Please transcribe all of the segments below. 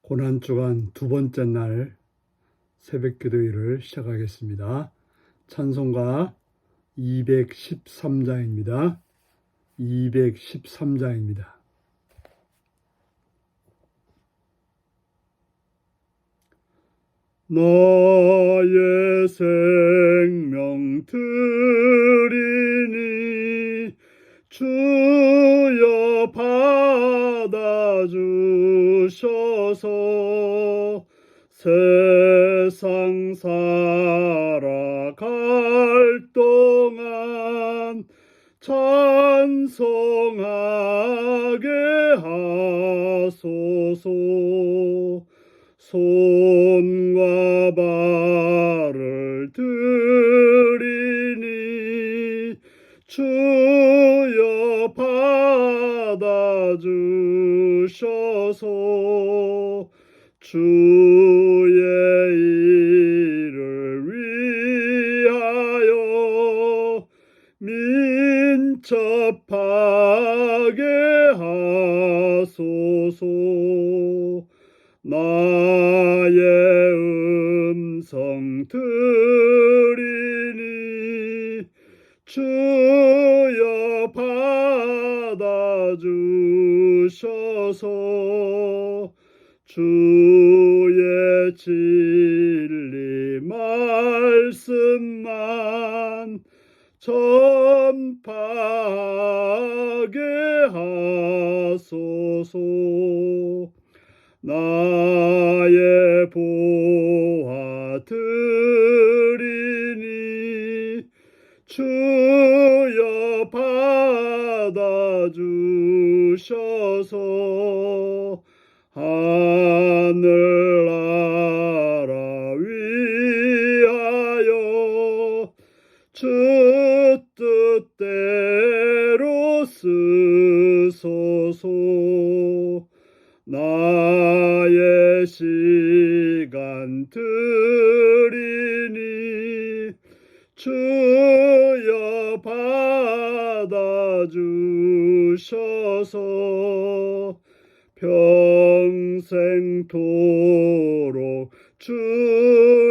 고난주간 두 번째 날 새벽기도회를 시작하겠습니다. 찬송가 213장입니다. 213장입니다. 나의 생명 드리니 주여 받아주셔서 세상 살아갈 동안 찬송하게 하소서. 손과 발을 드리니 주여 받아주셔서 주의 일을 위하여 민첩하게 하소서. 나의 음성 들으니 주여 받아주셔서 주의 진리 말씀만 전파하게 하소서. 나의 보화 드리니 주여 받아주셔서 하늘나라 위하여 주 뜻대로 쓰소서. 나의 시간 드리니 주여 받아주셔서 평생토록 주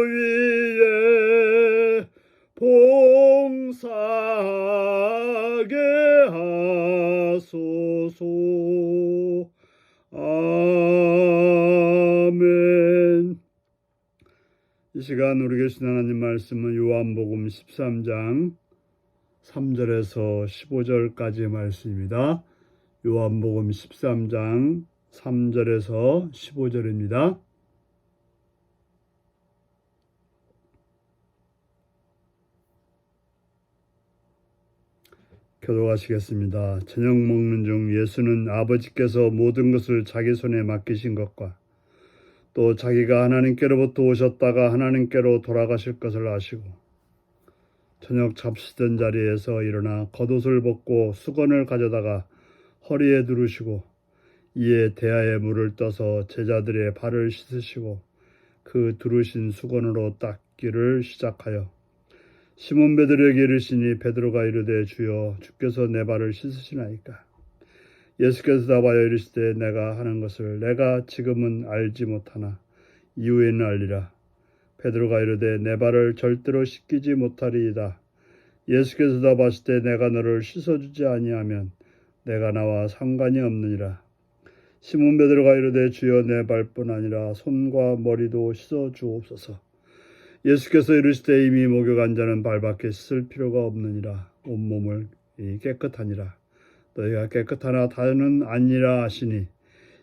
위에 봉사하게 하소서. 아멘. 이 시간 우리 계신 하나님 말씀은 요한복음 13장 3절에서 15절까지의 말씀입니다. 요한복음 13장 3절에서 15절입니다. 교독하시겠습니다. 저녁 먹는 중 예수는 아버지께서 모든 것을 자기 손에 맡기신 것과 또 자기가 하나님께로부터 오셨다가 하나님께로 돌아가실 것을 아시고 저녁 잡수던 자리에서 일어나 겉옷을 벗고 수건을 가져다가 허리에 두르시고 이에 대야에 물을 떠서 제자들의 발을 씻으시고 그 두르신 수건으로 닦기를 시작하여 시몬 베드로에게 이르시니 베드로가 이르되 주여 주께서 내 발을 씻으시나이까. 예수께서 답하여 이르시되 내가 하는 것을 내가 지금은 알지 못하나 이후에는 알리라. 베드로가 이르되 내 발을 절대로 씻기지 못하리이다. 예수께서 답하시되 내가 너를 씻어주지 아니하면 내가 나와 상관이 없느니라. 시몬 베드로가 이르되 주여 내 발뿐 아니라 손과 머리도 씻어주옵소서. 예수께서 이르시되 이미 목욕한 자는 발밖에 씻을 필요가 없느니라. 온몸을 깨끗하니라. 너희가 깨끗하나 다는 아니라 하시니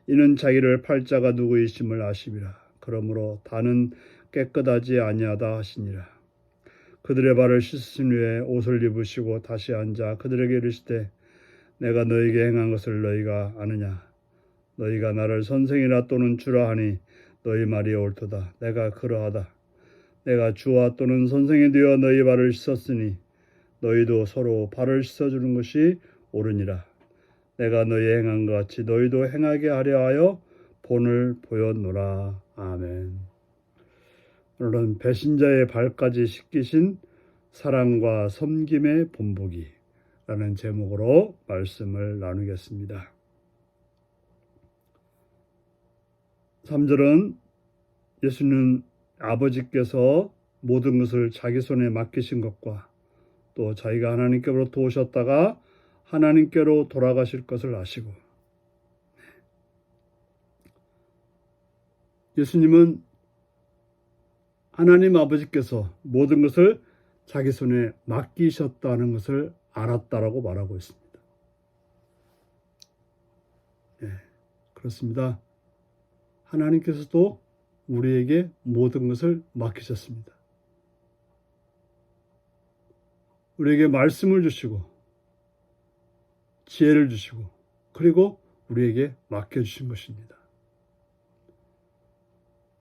이는 자기를 팔자가 누구이심을 아심이라. 그러므로 다는 깨끗하지 아니하다 하시니라. 그들의 발을 씻으신 후에 옷을 입으시고 다시 앉아 그들에게 이르시되 내가 너희에게 행한 것을 너희가 아느냐. 너희가 나를 선생이라 또는 주라 하니 너희 말이 옳도다. 내가 그러하다. 내가 주와 또는 선생이 되어 너희 발을 씻었으니 너희도 서로 발을 씻어주는 것이 옳으니라. 내가 너희 행한 것 같이 너희도 행하게 하려 하여 본을 보였노라. 아멘. 오늘은 배신자의 발까지 씻기신 사랑과 섬김의 본보기라는 제목으로 말씀을 나누겠습니다. 3절은 예수는 아버지께서 모든 것을 자기 손에 맡기신 것과 또 자기가 하나님께로부터 오셨다가 하나님께로 돌아가실 것을 아시고, 예수님은 하나님 아버지께서 모든 것을 자기 손에 맡기셨다는 것을 알았다라고 말하고 있습니다. 그렇습니다. 하나님께서도 우리에게 모든 것을 맡기셨습니다. 우리에게 말씀을 주시고 지혜를 주시고 그리고 우리에게 맡겨주신 것입니다.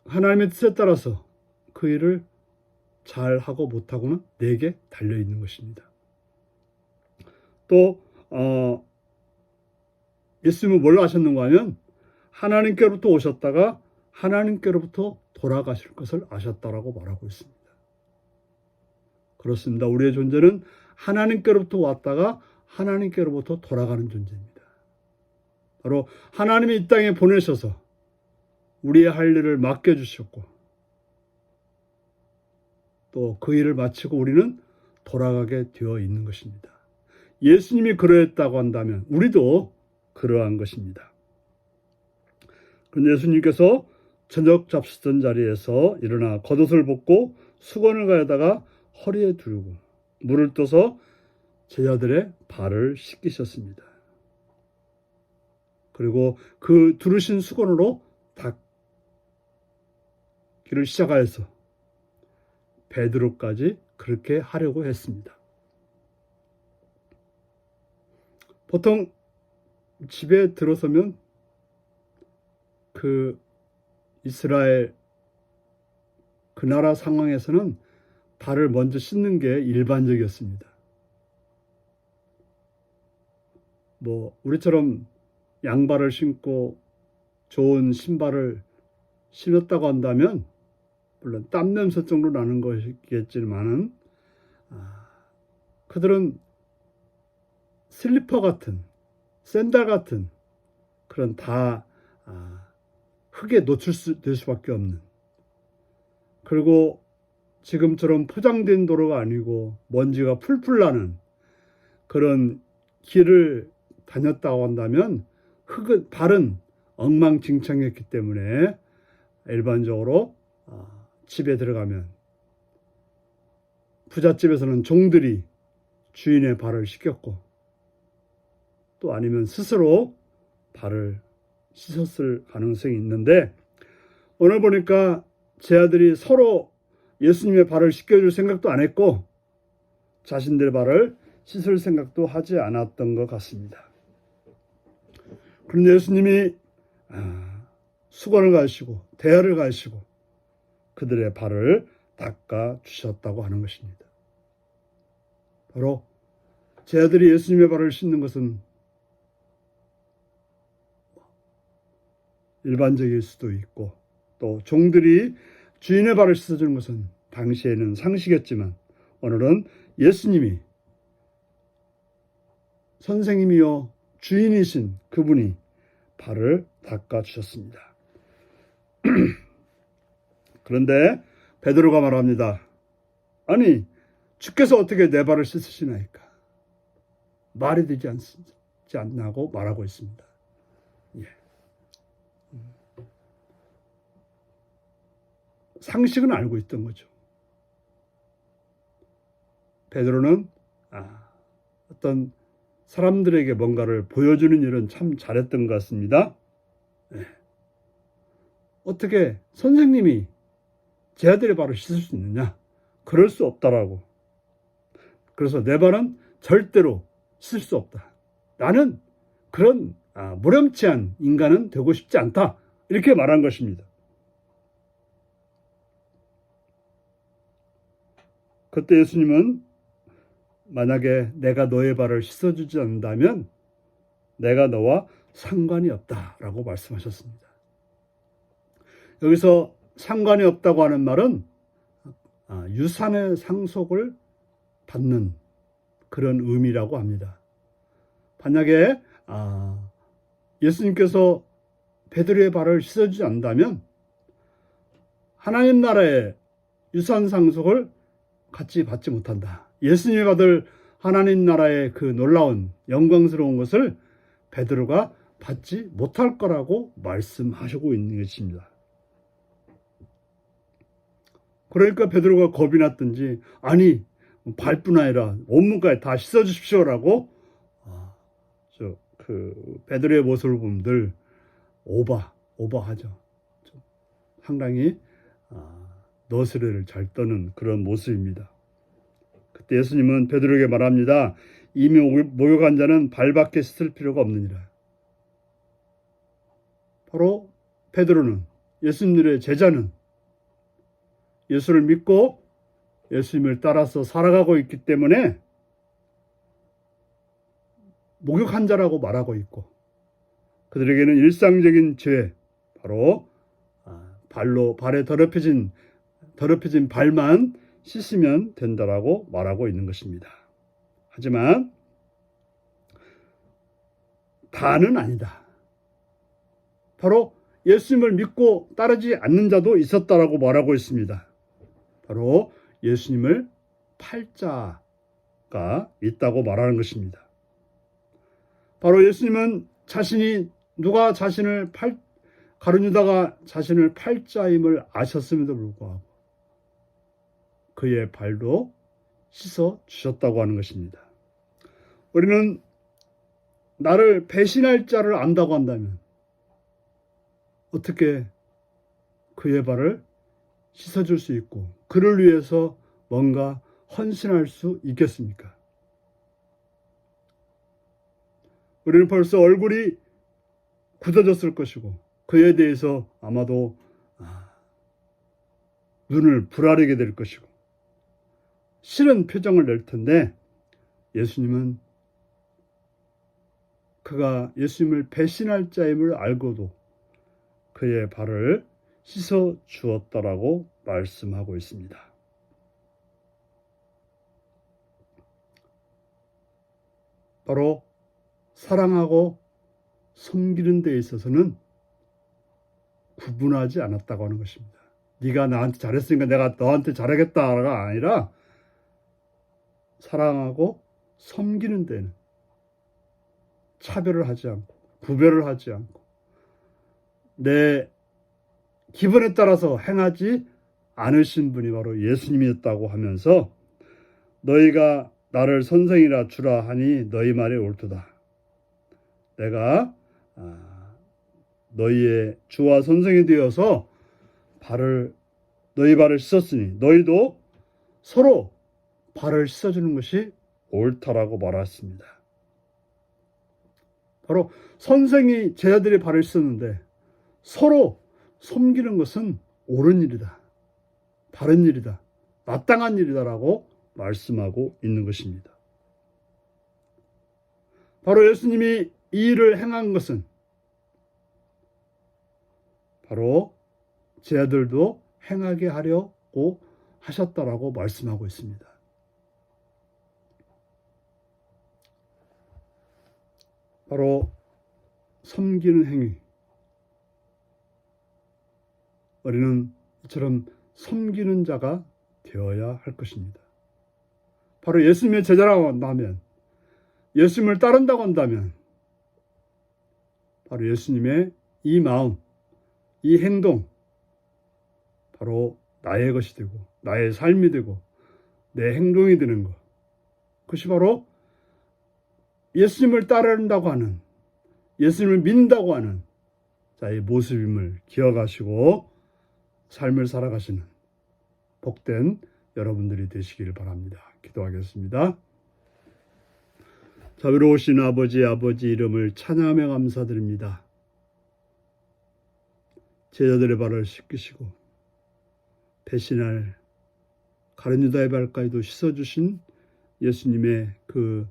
하나님의 뜻에 따라서 그 일을 잘하고 못하고는 내게 달려있는 것입니다. 또 예수님은 뭘 아셨는가 하면 하나님께로부터 오셨다가 하나님께로부터 돌아가실 것을 아셨다라고 말하고 있습니다. 그렇습니다. 우리의 존재는 하나님께로부터 왔다가 하나님께로부터 돌아가는 존재입니다. 바로 하나님이 이 땅에 보내셔서 우리의 할 일을 맡겨주셨고 또 그 일을 마치고 우리는 돌아가게 되어 있는 것입니다. 예수님이 그러했다고 한다면 우리도 그러한 것입니다. 그런데 예수님께서 저녁 잡수던 자리에서 일어나 겉옷을 벗고 수건을 가져다가 허리에 두르고 물을 떠서 제자들의 발을 씻기셨습니다. 그리고 그 두르신 수건으로 닦기를 시작하여서 베드로까지 그렇게 하려고 했습니다. 보통 집에 들어서면 그 이스라엘 그 나라 상황에서는 발을 먼저 씻는 게 일반적이었습니다. 우리처럼 양발을 신고 좋은 신발을 신었다고 한다면 물론 땀 냄새 정도 나는 것이겠지만은 그들은 슬리퍼 같은 샌들 같은 그런 다 흙에 노출될 수밖에 없는, 그리고 지금처럼 포장된 도로가 아니고 먼지가 풀풀 나는 그런 길을 다녔다고 한다면 발은 엉망진창이었기 때문에 일반적으로 집에 들어가면 부잣집에서는 종들이 주인의 발을 씻겼고 또 아니면 스스로 발을 씻었을 가능성이 있는데, 오늘 보니까 제 아들이 서로 예수님의 발을 씻겨줄 생각도 안 했고 자신들의 발을 씻을 생각도 하지 않았던 것 같습니다. 그런데 예수님이 수건을 가시고 대야를 가시고 그들의 발을 닦아 주셨다고 하는 것입니다. 바로 제 아들이 예수님의 발을 씻는 것은 일반적일 수도 있고 또 종들이 주인의 발을 씻어주는 것은 당시에는 상식이었지만 오늘은 예수님이 선생님이요 주인이신 그분이 발을 닦아주셨습니다. 그런데 베드로가 말합니다. 아니 주께서 어떻게 내 발을 씻으시나이까? 말이 되지 않나고 말하고 있습니다. 상식은 알고 있던 거죠. 베드로는 어떤 사람들에게 뭔가를 보여주는 일은 참 잘했던 것 같습니다. 어떻게 선생님이 제 아들의 발을 씻을 수 있느냐? 그럴 수 없다라고. 그래서 내 발은 절대로 씻을 수 없다. 나는 그런 무렴치한 인간은 되고 싶지 않다. 이렇게 말한 것입니다. 그때 예수님은 만약에 내가 너의 발을 씻어주지 않는다면 내가 너와 상관이 없다라고 말씀하셨습니다. 여기서 상관이 없다고 하는 말은 유산의 상속을 받는 그런 의미라고 합니다. 만약에 예수님께서 베드로의 발을 씻어주지 않는다면 하나님 나라의 유산 상속을 같이 받지 못한다. 예수님이 받을 하나님 나라의 그 놀라운 영광스러운 것을 베드로가 받지 못할 거라고 말씀하시고 있는 것입니다. 그러니까 베드로가 겁이 났든지 아니 발뿐 아니라 온몸까지 다 씻어주십시오라고 베드로의 모습을 보면 늘 오버하죠. 상당히 너스레를 잘 떠는 그런 모습입니다. 그때 예수님은 베드로에게 말합니다. 이미 목욕한 자는 발밖에 씻을 필요가 없느니라. 바로 베드로는 예수님의 제자는 예수를 믿고 예수님을 따라서 살아가고 있기 때문에 목욕한 자라고 말하고 있고 그들에게는 일상적인 죄, 바로 발에 더럽혀진 발만 씻으면 된다라고 말하고 있는 것입니다. 하지만 다는 아니다. 바로 예수님을 믿고 따르지 않는 자도 있었다라고 말하고 있습니다. 바로 예수님을 팔자가 있다고 말하는 것입니다. 바로 예수님은 가룟 유다가 자신을 팔자임을 아셨음에도 불구하고 그의 발도 씻어 주셨다고 하는 것입니다. 우리는 나를 배신할 자를 안다고 한다면 어떻게 그의 발을 씻어줄 수 있고 그를 위해서 뭔가 헌신할 수 있겠습니까? 우리는 벌써 얼굴이 굳어졌을 것이고 그에 대해서 아마도 눈을 부라리게 될 것이고 싫은 표정을 낼 텐데 예수님은 그가 예수님을 배신할 자임을 알고도 그의 발을 씻어 주었다라고 말씀하고 있습니다. 바로 사랑하고 섬기는 데 있어서는 구분하지 않았다고 하는 것입니다. 네가 나한테 잘했으니까 내가 너한테 잘하겠다가 아니라 사랑하고 섬기는 데는 차별을 하지 않고 구별을 하지 않고 내 기분에 따라서 행하지 않으신 분이 바로 예수님이었다고 하면서 너희가 나를 선생이라 주라 하니 너희 말이 옳도다. 내가 너희의 주와 선생이 되어서 너희 발을 씻었으니 너희도 서로 발을 씻어주는 것이 옳다라고 말했습니다. 바로 선생이 제자들의 발을 씻었는데 서로 섬기는 것은 옳은 일이다. 바른 일이다. 마땅한 일이다라고 말씀하고 있는 것입니다. 바로 예수님이 이 일을 행한 것은 바로 제자들도 행하게 하려고 하셨다라고 말씀하고 있습니다. 바로 섬기는 행위. 우리는 이처럼 섬기는 자가 되어야 할 것입니다. 바로 예수님의 제자라고 한다면, 예수님을 따른다고 한다면 바로 예수님의 이 마음, 이 행동, 바로 나의 것이 되고 나의 삶이 되고 내 행동이 되는 것, 그것이 바로 예수님을 따른다고 하는, 예수님을 믿는다고 하는 자의 모습임을 기억하시고 삶을 살아가시는 복된 여러분들이 되시길 바랍니다. 기도하겠습니다. 자비로우신 아버지 이름을 찬양하며 감사드립니다. 제자들의 발을 씻기시고 배신할 가룟 유다의 발까지도 씻어주신 예수님의 그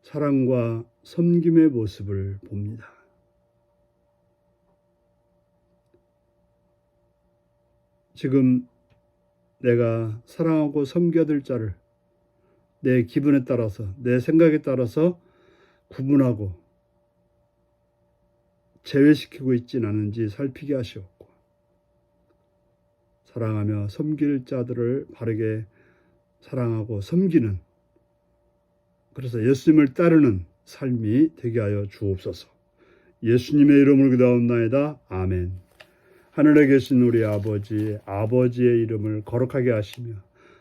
사랑과 섬김의 모습을 봅니다. 지금 내가 사랑하고 섬겨야 될 자를 내 기분에 따라서, 내 생각에 따라서 구분하고 제외시키고 있지는 않은지 살피게 하시옵고 사랑하며 섬길 자들을 바르게 사랑하고 섬기는 그래서 예수님을 따르는 삶이 되게 하여 주옵소서. 예수님의 이름으로 기도하옵나이다. 아멘. 하늘에 계신 우리 아버지, 아버지의 이름을 거룩하게 하시며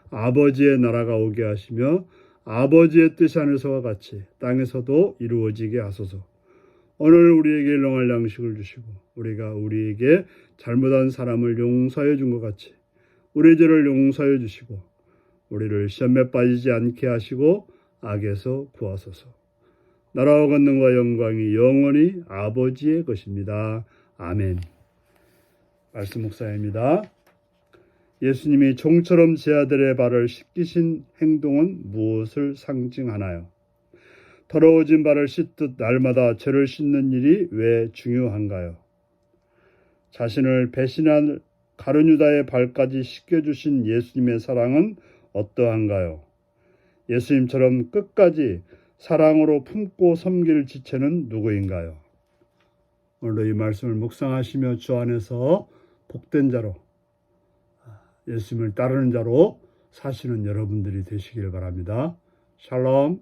아버지의 나라가 오게 하시며 아버지의 뜻이 하늘에서와 같이 땅에서도 이루어지게 하소서. 오늘 우리에게 일용할 양식을 주시고 우리가 우리에게 잘못한 사람을 용서해 준 것 같이 우리 죄를 용서해 주시고 우리를 시험에 빠지지 않게 하시고 악에서 구하소서. 나라와 권능과 영광이 영원히 아버지의 것입니다. 아멘. 말씀 묵상입니다. 예수님이 종처럼 제 아들의 발을 씻기신 행동은 무엇을 상징하나요? 더러워진 발을 씻듯 날마다 죄를 씻는 일이 왜 중요한가요? 자신을 배신한 가룟 유다의 발까지 씻겨주신 예수님의 사랑은 어떠한가요? 예수님처럼 끝까지 사랑으로 품고 섬길 지체는 누구인가요? 오늘도 이 말씀을 묵상하시며 주 안에서 복된 자로 예수님을 따르는 자로 사시는 여러분들이 되시길 바랍니다. 샬롬.